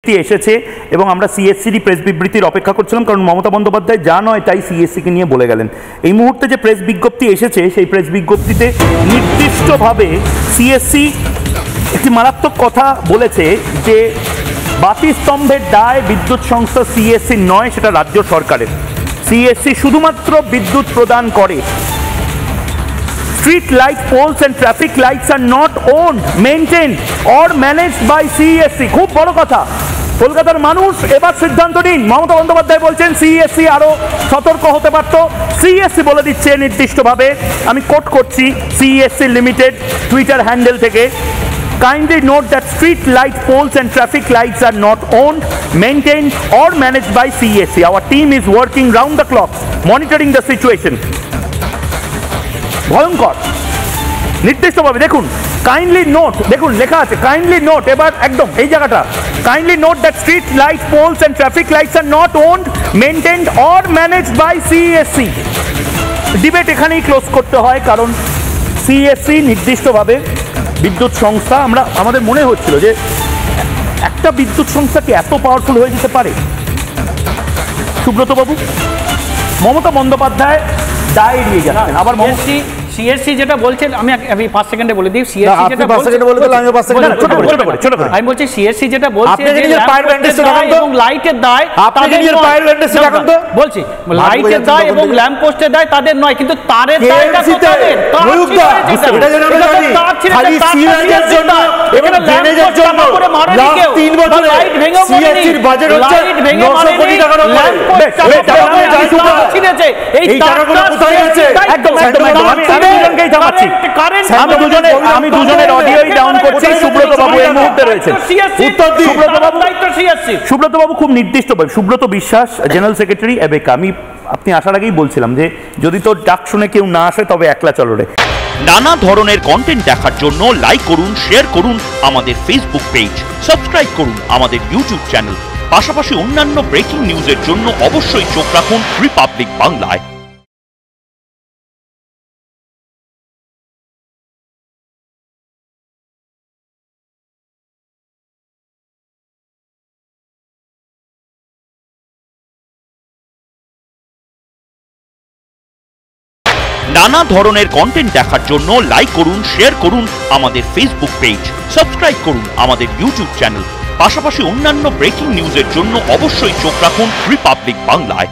বিবৃতি এসেছে এবং আমরা সিএসসিরই প্রেস বিবৃতির অপেক্ষা করছিলাম, কারণ মমতা বন্দ্যোপাধ্যায় যা নয় তাই সিএসসিকে নিয়ে বলে গেলেন। এই মুহূর্তে যে প্রেস বিজ্ঞপ্তি এসেছে সেই প্রেস বিজ্ঞপ্তিতে নির্দিষ্টভাবে সিএসসি একটি মারাত্মক কথা বলেছে যে বাতিস্তম্ভের দায় বিদ্যুৎ সংস্থা সিএসসি নয়, সেটা রাজ্য সরকারের। সিএসসি শুধুমাত্র বিদ্যুৎ প্রদান করে। Street light poles and traffic lights are not owned, maintained or managed by CESC. খুব বড় কথা। কলকাতার মানুষ এবার সিদ্ধান্ত নিন। মমতা বন্দ্যোপাধ্যায় বলছেন সিএসসি আরো সতর্ক হতে পারত। সিএসসি বলে দিচ্ছে নির্দিষ্টভাবে, আমি কোট করছি সিএসসি লিমিটেড টুইটার হ্যান্ডেল থেকে, kindly note that street light poles and traffic lights are not owned, maintained or managed by CESC. Our team is working round the clock monitoring the situation. ভয়ঙ্কর নির্দিষ্টভাবে দেখুন, kindly note, দেখুন লেখা আছে kindly note, এবার একদম এই জায়গাটা, kindly note that street light poles and traffic lights are not owned, maintained or managed by CSC. Debate এখানেই ক্লোজ করতে হয়, কারণ সিএসসি নির্দিষ্টভাবে বিদ্যুৎ সংস্থা, আমাদের মনে হচ্ছিল যে একটা বিদ্যুৎ সংস্থা কি এত পাওয়ারফুল হয়ে যেতে পারে? সুব্রতবাবু, মমতা বন্দ্যোপাধ্যায় দায় এড়িয়ে যাচ্ছেন। আবার সিএসসি যেটা বলছেন, আমি 5 সেকেন্ডে বলে দিই। সিএসসি যেটা বলছে, আমি বলছি সিএসসি যেটা বলছে যে এবং লাইটের দায় তাদের বলছি, লাইটের দায় এবং ল্যাম্প পোস্টের দায় তাদের নয়, কিন্তু তারের দায়টা তো তাদের। আমি দুজনের অডিওই ডাউন করছি। সুব্রত বাবু এই মুহূর্তে রয়েছেন। সুব্রত বাবু খুব নির্দিষ্টভাবে, সুব্রত বিশ্বাস জেনারেল সেক্রেটারি এবেকা। আপনি আসার আগেই বলছিলাম যে যদি তোর ডাক শুনে কেউ না আসে তবে একলা চলো রে। নানা ধরনের কন্টেন্ট দেখার জন্য লাইক করুন, শেয়ার করুন আমাদের ফেসবুক পেজ, সাবস্ক্রাইব করুন আমাদের ইউটিউব চ্যানেল। পাশাপাশি অন্যান্য ব্রেকিং নিউজের জন্য অবশ্যই চোখ রাখুন রিপাবলিক বাংলায়। নানা ধরনের কন্টেন্ট দেখার জন্য লাইক করুন, শেয়ার করুন আমাদের ফেসবুক পেজ, সাবস্ক্রাইব করুন আমাদের ইউটিউব চ্যানেল। পাশাপাশি অন্যান্য ব্রেকিং নিউজের জন্য অবশ্যই চোখ রাখুন রিপাবলিক বাংলায়।